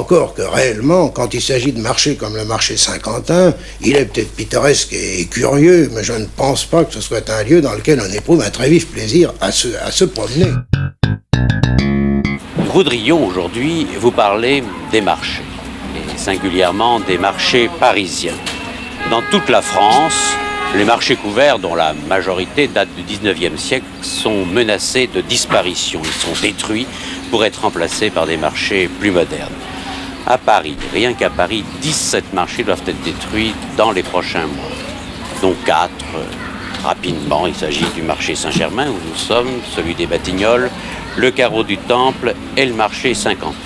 Encore que réellement, quand il s'agit de marchés comme le marché Saint-Quentin, il est peut-être pittoresque et curieux, mais je ne pense pas que ce soit un lieu dans lequel on éprouve un très vif plaisir à se promener. Nous voudrions aujourd'hui vous parler des marchés, et singulièrement des marchés parisiens. Dans toute la France, les marchés couverts, dont la majorité date du 19e siècle, sont menacés de disparition. Ils sont détruits pour être remplacés par des marchés plus modernes. À Paris, rien qu'à Paris, 17 marchés doivent être détruits dans les prochains mois, dont 4 rapidement. Il s'agit du marché Saint-Germain, où nous sommes, celui des Batignolles, le carreau du Temple et le marché Saint-Quentin.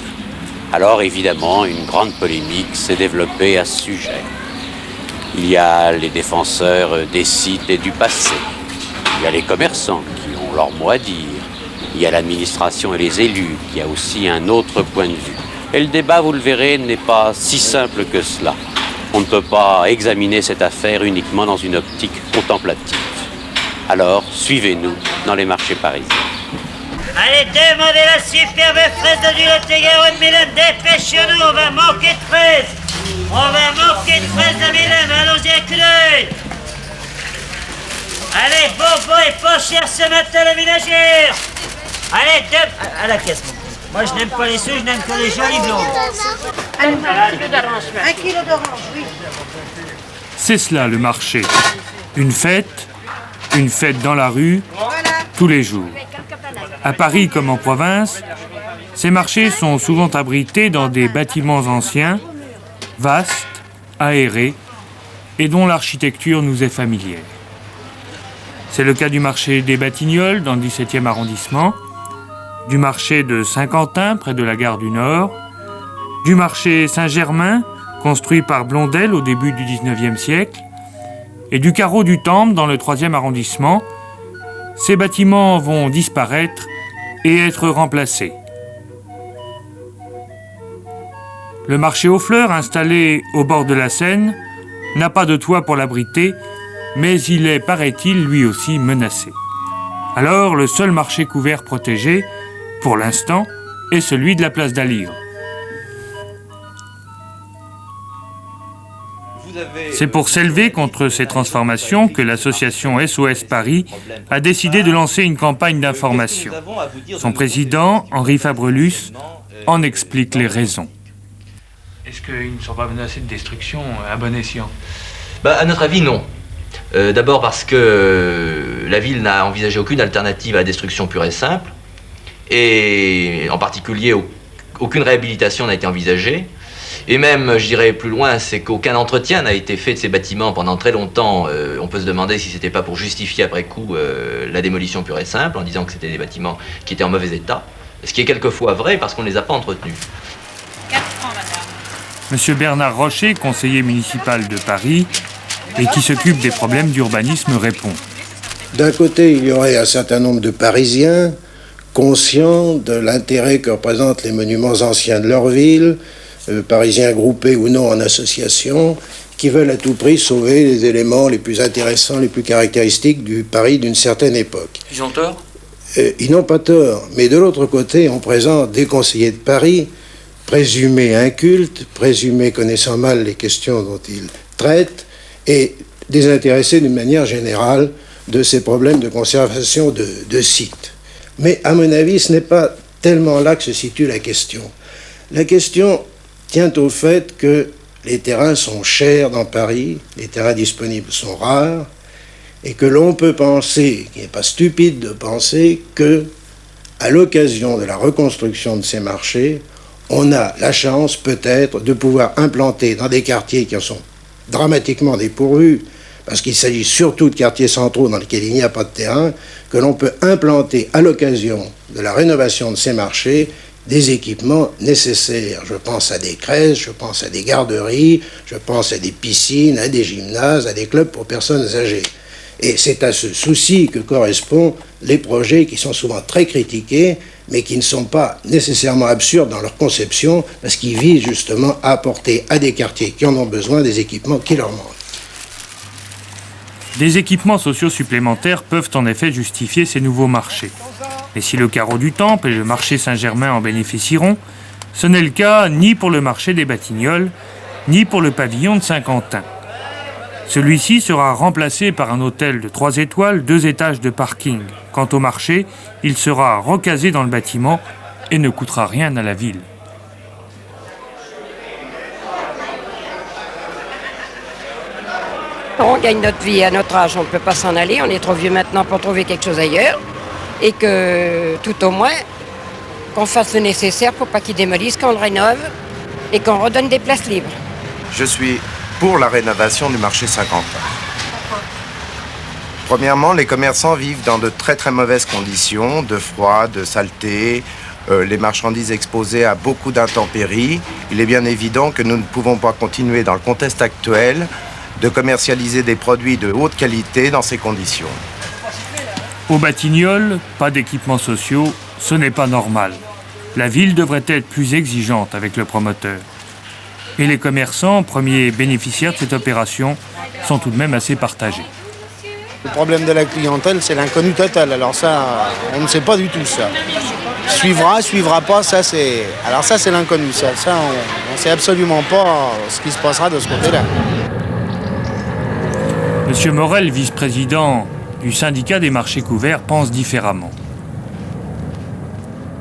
Alors évidemment, une grande polémique s'est développée à ce sujet. Il y a les défenseurs des sites et du passé. Il y a les commerçants qui ont leur mot à dire. Il y a l'administration et les élus qui a aussi un autre point de vue. Et le débat, vous le verrez, n'est pas si simple que cela. On ne peut pas examiner cette affaire uniquement dans une optique contemplative. Alors, suivez-nous dans les marchés parisiens. Allez, demandez la superbe fraise de du Lot-et-Garonne, mesdames, dépêchez-nous, on va manquer de fraises. On va manquer de fraises de mesdames, allons-y un coup d'œil. Allez, bonbon et pas cher ce matin, la ménagère. Allez, à la caisse, mon fils. Moi, je n'aime pas les sous, je n'aime que les jolies blondes. Un kilo d'orange, oui. C'est cela, le marché. Une fête dans la rue, tous les jours. À Paris comme en province, ces marchés sont souvent abrités dans des bâtiments anciens, vastes, aérés, et dont l'architecture nous est familière. C'est le cas du marché des Batignolles, dans le 17e arrondissement, du marché de Saint-Quentin, près de la gare du Nord, du marché Saint-Germain, construit par Blondel au début du 19e siècle, et du carreau du Temple, dans le 3e arrondissement. Ces bâtiments vont disparaître et être remplacés. Le marché aux fleurs, installé au bord de la Seine, n'a pas de toit pour l'abriter, mais il est, paraît-il, lui aussi menacé. Alors, le seul marché couvert protégé, pour l'instant, est celui de la place d'Aligre. C'est pour s'élever contre ces transformations que l'association SOS Paris a décidé de lancer une campagne d'information. Son président, Henri Fabrelus, en explique les raisons. Est-ce qu'ils ne sont pas menacés de destruction à bon escient ? À notre avis, non. D'abord parce que la ville n'a envisagé aucune alternative à la destruction pure et simple, et en particulier aucune réhabilitation n'a été envisagée. Et même, je dirais plus loin, c'est qu'aucun entretien n'a été fait de ces bâtiments pendant très longtemps. On peut se demander si c'était pas pour justifier après coup la démolition pure et simple, en disant que c'était des bâtiments qui étaient en mauvais état. Ce qui est quelquefois vrai parce qu'on ne les a pas entretenus. 4 francs, madame. Monsieur Bernard Rocher, conseiller municipal de Paris, et qui s'occupe des problèmes d'urbanisme, répond. D'un côté, il y aurait un certain nombre de Parisiens conscients de l'intérêt que représentent les monuments anciens de leur ville, Parisiens groupés ou non en association, qui veulent à tout prix sauver les éléments les plus intéressants, les plus caractéristiques du Paris d'une certaine époque. Ils ont tort ? Ils n'ont pas tort, mais de l'autre côté, on présente des conseillers de Paris, présumés incultes, présumés connaissant mal les questions dont ils traitent, et désintéressés d'une manière générale de ces problèmes de conservation de sites. Mais à mon avis, ce n'est pas tellement là que se situe la question. La question tient au fait que les terrains sont chers dans Paris, les terrains disponibles sont rares, et que l'on peut penser, qu'il n'est pas stupide de penser, que, à l'occasion de la reconstruction de ces marchés, on a la chance peut-être de pouvoir implanter dans des quartiers qui en sont dramatiquement dépourvus, parce qu'il s'agit surtout de quartiers centraux dans lesquels il n'y a pas de terrain, que l'on peut implanter à l'occasion de la rénovation de ces marchés des équipements nécessaires. Je pense à des crèches, je pense à des garderies, je pense à des piscines, à des gymnases, à des clubs pour personnes âgées. Et c'est à ce souci que correspondent les projets qui sont souvent très critiqués, mais qui ne sont pas nécessairement absurdes dans leur conception, parce qu'ils visent justement à apporter à des quartiers qui en ont besoin des équipements qui leur manquent. Des équipements sociaux supplémentaires peuvent en effet justifier ces nouveaux marchés. Et si le carreau du Temple et le marché Saint-Germain en bénéficieront, Ce n'est le cas ni pour le marché des Batignolles, ni pour le pavillon de Saint-Quentin. Celui-ci sera remplacé par un hôtel de 3 étoiles, 2 étages de parking. Quant au marché, il sera recasé dans le bâtiment et ne coûtera rien à la ville. On gagne notre vie à notre âge, on ne peut pas s'en aller, on est trop vieux maintenant pour trouver quelque chose ailleurs. Et que tout au moins, qu'on fasse le nécessaire pour pas qu'ils démolissent, qu'on le rénove et qu'on redonne des places libres. Je suis pour la rénovation du marché Saint-Quentin. Premièrement, les commerçants vivent dans de très très mauvaises conditions, de froid, de saleté, les marchandises exposées à beaucoup d'intempéries. Il est bien évident que nous ne pouvons pas continuer dans le contexte actuel de commercialiser des produits de haute qualité dans ces conditions. Aux Batignolles, pas d'équipements sociaux, ce n'est pas normal. La ville devrait être plus exigeante avec le promoteur. Et les commerçants, premiers bénéficiaires de cette opération, sont tout de même assez partagés. Le problème de la clientèle, c'est l'inconnu total. Alors ça, on ne sait pas du tout ça. Suivra pas, ça c'est... Alors ça, c'est l'inconnu. Ça on ne sait absolument pas ce qui se passera de ce côté-là. Monsieur Morel, vice-président du syndicat des marchés couverts, pense différemment.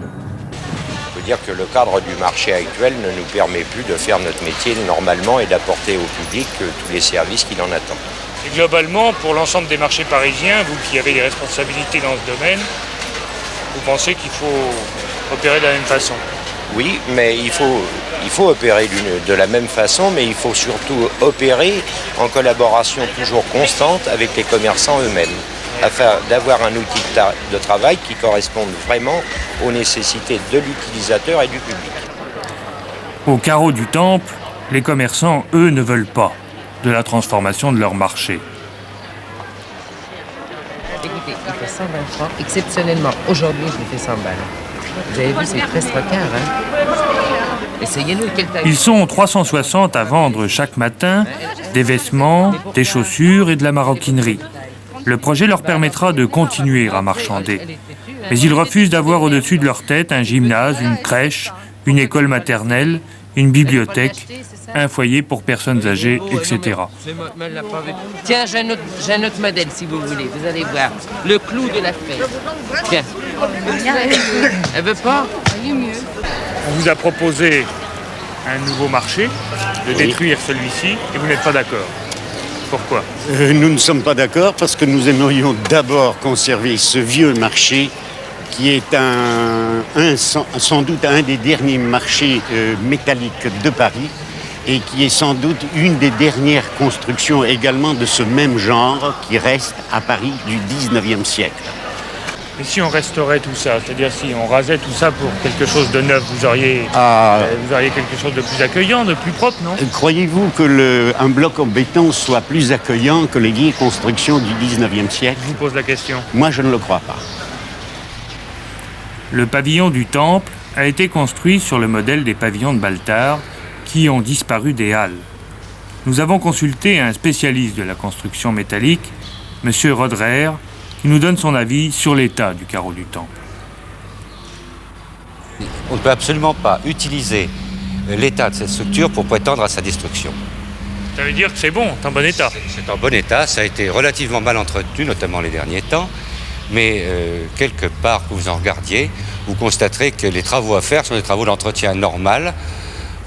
Il faut dire que le cadre du marché actuel ne nous permet plus de faire notre métier normalement et d'apporter au public tous les services qu'il en attend. Et globalement, pour l'ensemble des marchés parisiens, vous qui avez des responsabilités dans ce domaine, vous pensez qu'il faut opérer de la même façon? Oui, mais il faut opérer de la même façon, mais il faut surtout opérer en collaboration toujours constante avec les commerçants eux-mêmes, afin d'avoir un outil de travail qui corresponde vraiment aux nécessités de l'utilisateur et du public. Au carreau du Temple, les commerçants, eux, ne veulent pas de la transformation de leur marché. Écoutez, il fait 120 francs. Exceptionnellement, aujourd'hui, je lui fais 100 balles. Vous avez vu, c'est 13 3/4, hein? Essayez-nous, quelle taille? Ils sont 360 à vendre chaque matin des vêtements, des chaussures et de la maroquinerie. Le projet leur permettra de continuer à marchander. Mais ils refusent d'avoir au-dessus de leur tête un gymnase, une crèche, une école maternelle, une bibliothèque, un foyer pour personnes âgées, etc. Tiens, j'ai un autre modèle, si vous voulez. Vous allez voir. Le clou de la fête. Tiens. Elle veut pas? On vous a proposé un nouveau marché, de détruire celui-ci, et vous n'êtes pas d'accord. Pourquoi? Nous ne sommes pas d'accord parce que nous aimerions d'abord conserver ce vieux marché qui est sans doute un des derniers marchés métalliques de Paris et qui est sans doute une des dernières constructions également de ce même genre qui reste à Paris du 19e siècle. Et si on restaurait tout ça, c'est-à-dire si on rasait tout ça pour quelque chose de neuf, vous auriez quelque chose de plus accueillant, de plus propre, non? Croyez-vous que un bloc en béton soit plus accueillant que les vieilles constructions du 19e siècle? Je vous pose la question. Moi, je ne le crois pas. Le pavillon du Temple a été construit sur le modèle des pavillons de Baltard qui ont disparu des Halles. Nous avons consulté un spécialiste de la construction métallique, M. Roderer, qui nous donne son avis sur l'état du carreau du Temple. On ne peut absolument pas utiliser l'état de cette structure pour prétendre à sa destruction. Ça veut dire que c'est bon, c'est en bon état? C'est en bon état, ça a été relativement mal entretenu, notamment les derniers temps, mais quelque part que vous en regardiez, vous constaterez que les travaux à faire sont des travaux d'entretien normal,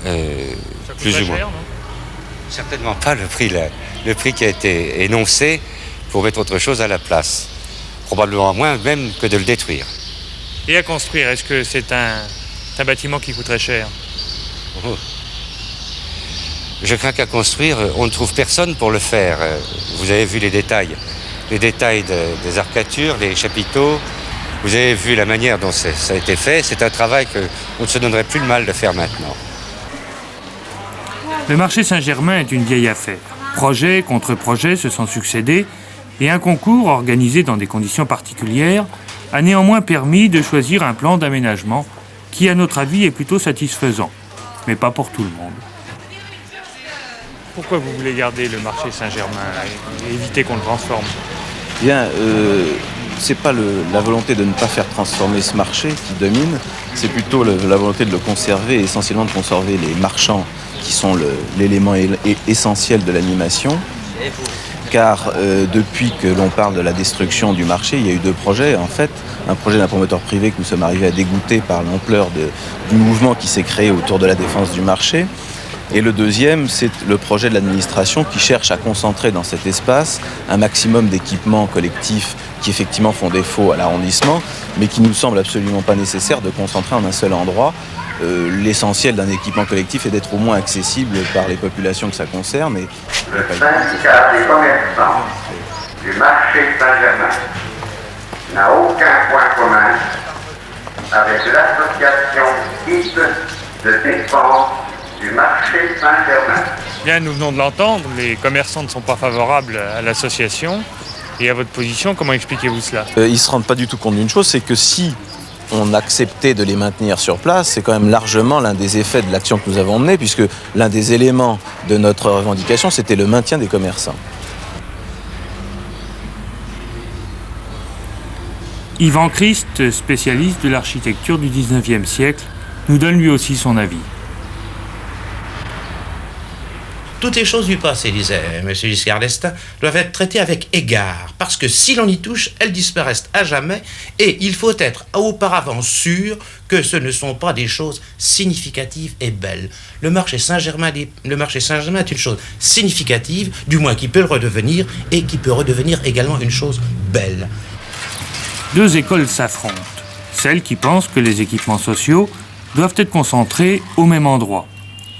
plus ou moins. Cher, non? Certainement pas le prix qui a été énoncé pour mettre autre chose à la place. Probablement moins même que de le détruire. Et à construire, est-ce que c'est un bâtiment qui coûterait cher? Je crains qu'à construire, on ne trouve personne pour le faire. Vous avez vu les détails des arcatures, les chapiteaux. Vous avez vu la manière dont ça a été fait. C'est un travail qu'on ne se donnerait plus le mal de faire maintenant. Le marché Saint-Germain est une vieille affaire. Projets contre projets se sont succédés et un concours organisé dans des conditions particulières a néanmoins permis de choisir un plan d'aménagement qui, à notre avis, est plutôt satisfaisant, mais pas pour tout le monde. Pourquoi vous voulez garder le marché Saint-Germain et éviter qu'on le transforme? Bien, c'est pas la volonté de ne pas faire transformer ce marché qui domine, c'est plutôt la volonté de le conserver, et essentiellement de conserver les marchands qui sont l'élément essentiel de l'animation. Car depuis que l'on parle de la destruction du marché, il y a eu 2 projets en fait. Un projet d'un promoteur privé que nous sommes arrivés à dégoûter par l'ampleur du mouvement qui s'est créé autour de la défense du marché. Et le deuxième, c'est le projet de l'administration qui cherche à concentrer dans cet espace un maximum d'équipements collectifs qui effectivement font défaut à l'arrondissement, mais qui nous semble absolument pas nécessaire de concentrer en un seul endroit. L'essentiel d'un équipement collectif est d'être au moins accessible par les populations que ça concerne. Et le syndicat des commerçants du marché Saint-Germain n'a aucun point commun avec l'association type de défense du marché Saint-Germain. Bien, nous venons de l'entendre, les commerçants ne sont pas favorables à l'association et à votre position. Comment expliquez-vous cela ? Ils ne se rendent pas du tout compte d'une chose, c'est que si on acceptait de les maintenir sur place, c'est quand même largement l'un des effets de l'action que nous avons menée, puisque l'un des éléments de notre revendication, c'était le maintien des commerçants. Yvan Christ, spécialiste de l'architecture du 19e siècle, nous donne lui aussi son avis. Toutes les choses du passé, disait M. Giscard d'Estaing, doivent être traitées avec égard, parce que si l'on y touche, elles disparaissent à jamais, et il faut être auparavant sûr que ce ne sont pas des choses significatives et belles. Le marché Saint-Germain est une chose significative, du moins qui peut le redevenir, et qui peut redevenir également une chose belle. 2 écoles s'affrontent. Celle qui pense que les équipements sociaux doivent être concentrés au même endroit,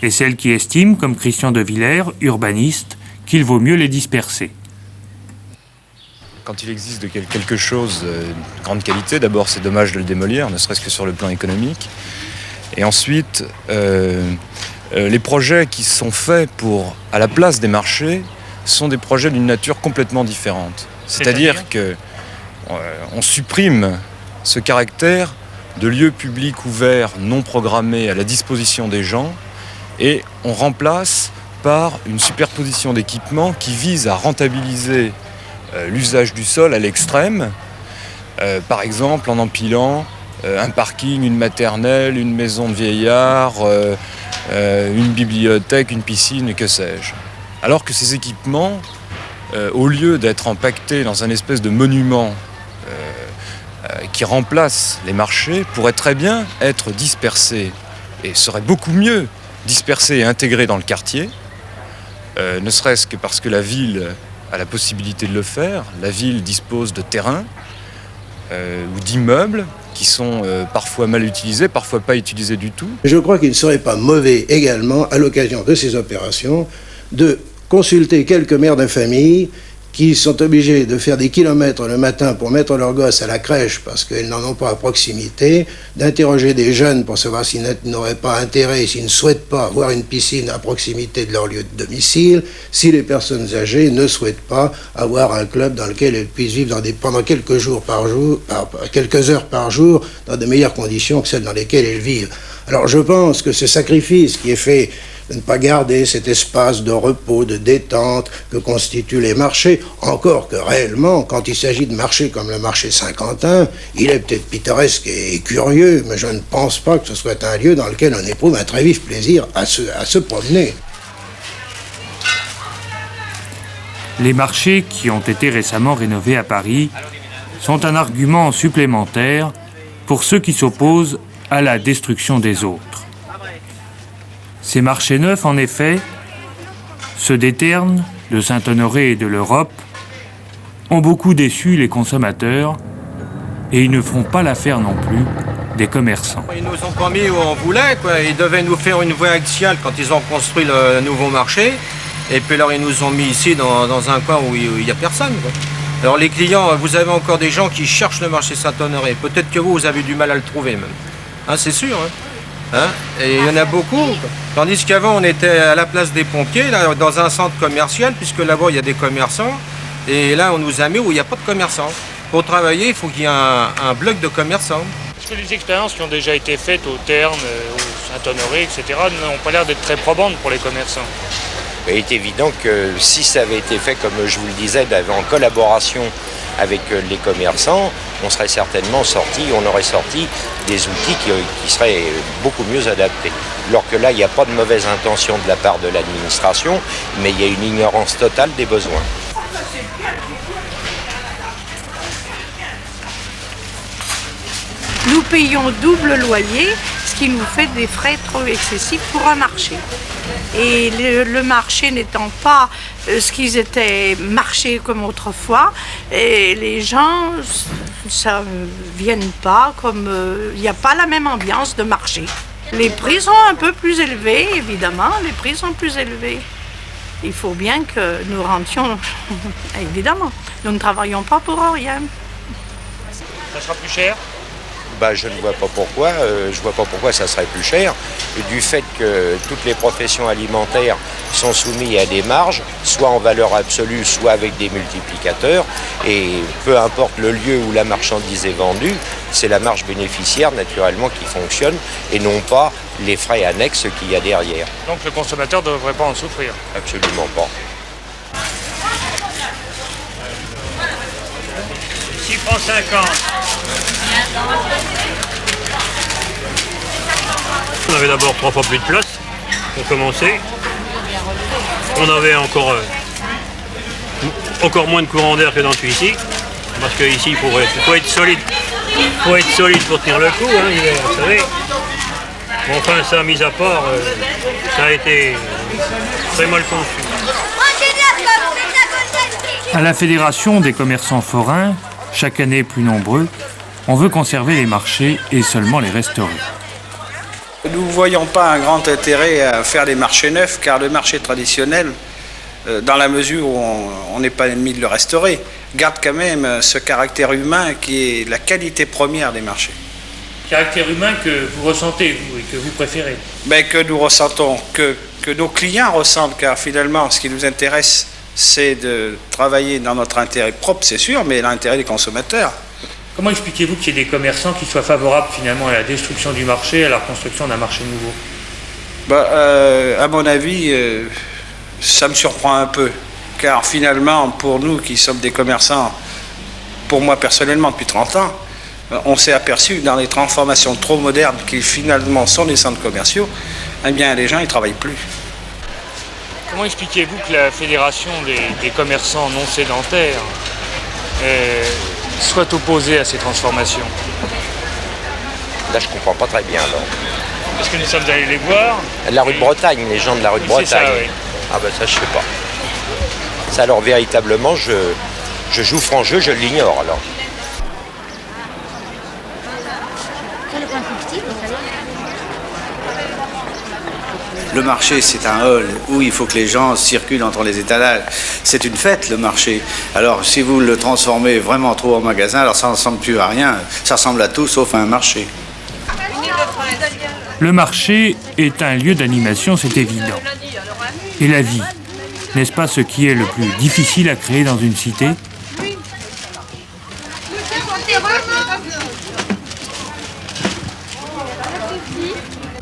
et celle qui estime, comme Christian de Villers, urbaniste, qu'il vaut mieux les disperser. Quand il existe de quelque chose de grande qualité, d'abord c'est dommage de le démolir, ne serait-ce que sur le plan économique. Et ensuite, les projets qui sont faits à la place des marchés sont des projets d'une nature complètement différente. C'est-à-dire qu'on supprime ce caractère de lieux publics ouverts, non programmés, à la disposition des gens, et on remplace par une superposition d'équipements qui vise à rentabiliser l'usage du sol à l'extrême, par exemple en empilant un parking, une maternelle, une maison de vieillards, une bibliothèque, une piscine et que sais-je. Alors que ces équipements, au lieu d'être empaquetés dans un espèce de monument qui remplace les marchés, pourraient très bien être dispersés, et serait beaucoup mieux dispersés et intégrés dans le quartier, ne serait-ce que parce que la ville a la possibilité de le faire. La ville dispose de terrains ou d'immeubles qui sont parfois mal utilisés, parfois pas utilisés du tout. Je crois qu'il ne serait pas mauvais également, à l'occasion de ces opérations, de consulter quelques mères de famille qui sont obligés de faire des kilomètres le matin pour mettre leurs gosses à la crèche parce qu'ils n'en ont pas à proximité, d'interroger des jeunes pour savoir s'ils n'auraient pas intérêt, s'ils ne souhaitent pas avoir une piscine à proximité de leur lieu de domicile, si les personnes âgées ne souhaitent pas avoir un club dans lequel elles puissent vivre pendant quelques heures par jour, dans de meilleures conditions que celles dans lesquelles elles vivent. Alors je pense que ce sacrifice qui est fait de ne pas garder cet espace de repos, de détente que constituent les marchés, encore que réellement, quand il s'agit de marchés comme le marché Saint-Quentin, il est peut-être pittoresque et curieux, mais je ne pense pas que ce soit un lieu dans lequel on éprouve un très vif plaisir à se promener. Les marchés qui ont été récemment rénovés à Paris sont un argument supplémentaire pour ceux qui s'opposent à la destruction des autres. Ces marchés neufs, en effet, ceux d'Éterne, de Saint-Honoré et de l'Europe, ont beaucoup déçu les consommateurs et ils ne feront pas l'affaire non plus des commerçants. Ils nous ont pas mis où on voulait, quoi. Ils devaient nous faire une voie axiale quand ils ont construit le nouveau marché. Et puis alors ils nous ont mis ici dans un coin où il n'y a personne, quoi. Alors les clients, vous avez encore des gens qui cherchent le marché Saint-Honoré. Peut-être que vous avez du mal à le trouver même. Hein, c'est sûr, hein. Hein? Et il y en a beaucoup. Tandis qu'avant, on était à la place des pompiers, là, dans un centre commercial, puisque là-bas, il y a des commerçants. Et là, on nous a mis où il n'y a pas de commerçants. Pour travailler, il faut qu'il y ait un bloc de commerçants. Est-ce que les expériences qui ont déjà été faites au Terne, au Saint-Honoré, etc., n'ont pas l'air d'être très probantes pour les commerçants? Il est évident que si ça avait été fait, comme je vous le disais, en collaboration avec les commerçants, on serait certainement sorti, on aurait sorti des outils qui seraient beaucoup mieux adaptés. Alors que là, il n'y a pas de mauvaise intention de la part de l'administration, mais il y a une ignorance totale des besoins. Nous payons double loyer, ce qui nous fait des frais trop excessifs pour un marché. Et le marché n'étant pas ce qu'ils étaient marchés comme autrefois, et les gens ça viennent pas comme il n'y a pas la même ambiance de marché. Les prix sont un peu plus élevés, évidemment, les prix sont plus élevés. Il faut bien que nous rentions, évidemment, nous ne travaillons pas pour rien. Ça sera plus cher ? Je ne vois pas pourquoi. Je vois pas pourquoi ça serait plus cher. Du fait que toutes les professions alimentaires sont soumises à des marges, soit en valeur absolue, soit avec des multiplicateurs. Et peu importe le lieu où la marchandise est vendue, c'est la marge bénéficiaire naturellement qui fonctionne et non pas les frais annexes qu'il y a derrière. Donc le consommateur ne devrait pas en souffrir ? Absolument pas. 6,50 francs. On avait d'abord 3 fois plus de place pour commencer. On avait encore moins de courant d'air que dans celui-ci. Parce qu'ici, il faut être solide. Il faut être solide pour tenir le coup, vous savez. Bon, enfin, ça, mis à part, ça a été très mal conçu. À la Fédération des commerçants forains, chaque année plus nombreux, on veut conserver les marchés et seulement les restaurer. Nous ne voyons pas un grand intérêt à faire des marchés neufs, car le marché traditionnel, dans la mesure où on n'est pas ennemi de le restaurer, garde quand même ce caractère humain qui est la qualité première des marchés. Caractère humain que vous ressentez, vous, et que vous préférez ? Que nous ressentons, que nos clients ressentent, car finalement, ce qui nous intéresse, c'est de travailler dans notre intérêt propre, c'est sûr, mais l'intérêt des consommateurs. Comment expliquez-vous qu'il y ait des commerçants qui soient favorables finalement à la destruction du marché, à la construction d'un marché nouveau ? À mon avis, ça me surprend un peu, car finalement, pour nous qui sommes des commerçants, pour moi personnellement depuis 30 ans, on s'est aperçu dans les transformations trop modernes qui finalement sont des centres commerciaux, eh bien les gens ils travaillent plus. Comment expliquez-vous que la Fédération des commerçants non sédentaires soit opposée à ces transformations ? Là, je comprends pas très bien, alors. Est-ce que nous sommes allés les voir ? La rue de Bretagne, les gens de la rue de Bretagne. C'est ça, oui. Ah ça, je sais pas. Ça, alors, véritablement, je joue franc jeu, je l'ignore, alors. Le marché, c'est un hall où il faut que les gens circulent entre les étalages. C'est une fête, le marché. Alors, si vous le transformez vraiment trop en magasin, alors ça ne ressemble plus à rien. Ça ressemble à tout sauf à un marché. Le marché est un lieu d'animation, c'est évident. Et la vie, n'est-ce pas ce qui est le plus difficile à créer dans une cité ?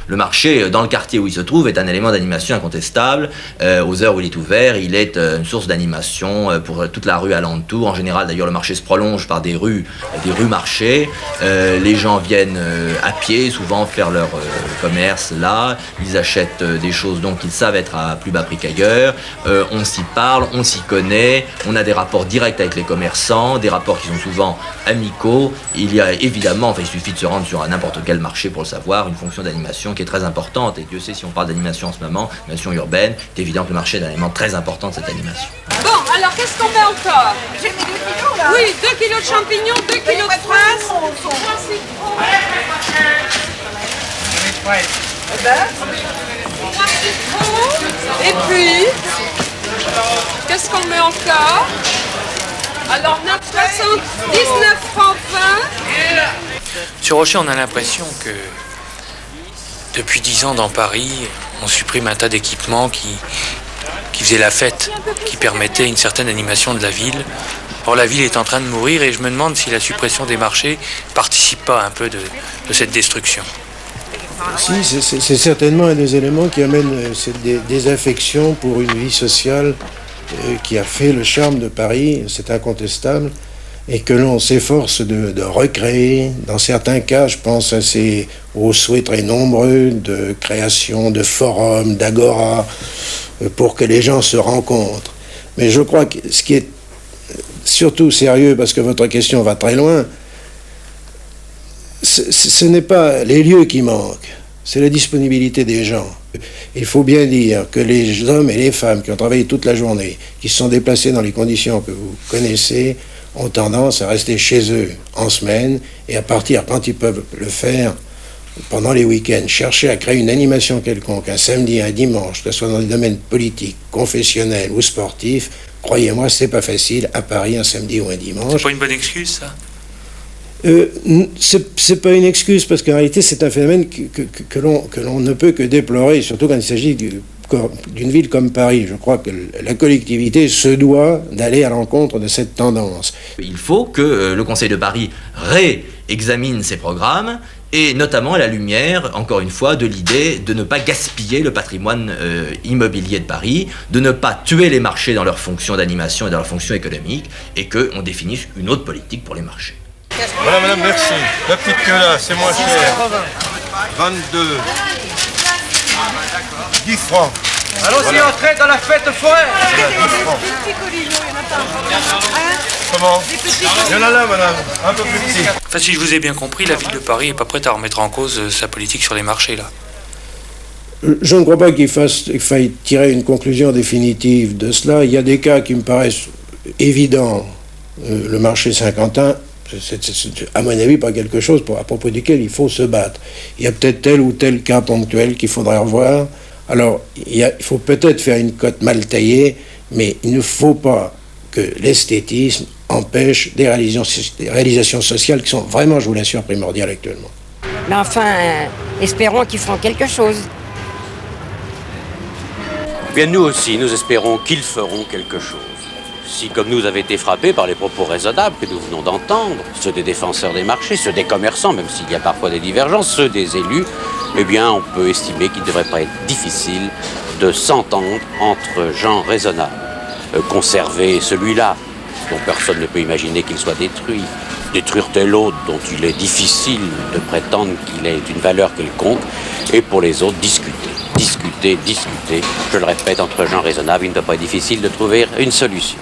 Le marché, dans le quartier où il se trouve, est un élément d'animation incontestable. Aux heures où il est ouvert, il est une source d'animation pour toute la rue alentour. En général, d'ailleurs, le marché se prolonge par des rues marchés. Les gens viennent à pied, souvent faire leur commerce là. Ils achètent des choses dont ils savent être à plus bas prix qu'ailleurs. On s'y parle, on s'y connaît. On a des rapports directs avec les commerçants, des rapports qui sont souvent amicaux. Il y a évidemment, il suffit de se rendre sur n'importe quel marché pour le savoir, une fonction d'animation qui est très importante, et Dieu sait si on parle d'animation en ce moment, animation urbaine, c'est évident que le marché est un élément très important de cette animation. Bon, alors qu'est-ce qu'on met encore? J'ai mis 2 kilos là. Oui, 2 kilos de champignons, 2 kilos de fraises, 3 citrons. Eh ben, 3 citrons, et puis, qu'est-ce qu'on met encore? Alors, 19 francs 20. Sur Rocher, on a l'impression que depuis 10 ans dans Paris, on supprime un tas d'équipements qui faisaient la fête, qui permettaient une certaine animation de la ville. Or la ville est en train de mourir et je me demande si la suppression des marchés participe pas un peu de cette destruction. Si, c'est certainement un des éléments qui amène cette désaffection pour une vie sociale qui a fait le charme de Paris, c'est incontestable. et que l'on s'efforce de recréer. Dans certains cas, je pense aux souhaits très nombreux de création de forums, d'agora, pour que les gens se rencontrent. Mais je crois que ce qui est surtout sérieux, parce que votre question va très loin, ce n'est pas les lieux qui manquent, c'est la disponibilité des gens. Il faut bien dire que les hommes et les femmes qui ont travaillé toute la journée, qui se sont déplacés dans les conditions que vous connaissez, ont tendance à rester chez eux en semaine et à partir, quand ils peuvent le faire, pendant les week-ends, chercher à créer une animation quelconque, un samedi, un dimanche, que ce soit dans des domaines politiques, confessionnels ou sportifs. Croyez-moi, c'est pas facile à Paris un samedi ou un dimanche. C'est pas une bonne excuse, ça? C'est pas une excuse, parce qu'en réalité c'est un phénomène que l'on ne peut que déplorer, surtout quand il s'agit d'une ville comme Paris. Je crois que la collectivité se doit d'aller à l'encontre de cette tendance. Il faut que le Conseil de Paris réexamine ses programmes, et notamment à la lumière, encore une fois, de l'idée de ne pas gaspiller le patrimoine immobilier de Paris, de ne pas tuer les marchés dans leur fonction d'animation et dans leur fonction économique, et qu'on définisse une autre politique pour les marchés. Voilà, madame, merci. La petite queue là, c'est moins cher. 22. 10 francs. Allons-y, entrez dans la fête foraine. Comment? Il y en a là, madame, un peu plus petit. Enfin, si je vous ai bien compris, la ville de Paris n'est pas prête à remettre en cause sa politique sur les marchés, là. Je ne crois pas qu'il faille tirer une conclusion définitive de cela. Il y a des cas qui me paraissent évidents. Le marché Saint-Quentin, c'est à mon avis pas quelque chose à propos duquel il faut se battre. Il y a peut-être tel ou tel cas ponctuel qu'il faudrait revoir. Alors, il faut peut-être faire une cote mal taillée, mais il ne faut pas que l'esthétisme empêche des réalisations sociales qui sont vraiment, je vous l'assure, primordiales actuellement. Mais enfin, espérons qu'ils feront quelque chose. Bien, nous aussi, nous espérons qu'ils feront quelque chose. Si, comme nous, avez été frappés par les propos raisonnables que nous venons d'entendre, ceux des défenseurs des marchés, ceux des commerçants, même s'il y a parfois des divergences, ceux des élus, eh bien, on peut estimer qu'il ne devrait pas être difficile de s'entendre entre gens raisonnables. Conserver celui-là, dont personne ne peut imaginer qu'il soit détruit, détruire tel autre dont il est difficile de prétendre qu'il ait une valeur quelconque, et pour les autres, discuter. Je le répète, entre gens raisonnables, il ne peut pas être difficile de trouver une solution.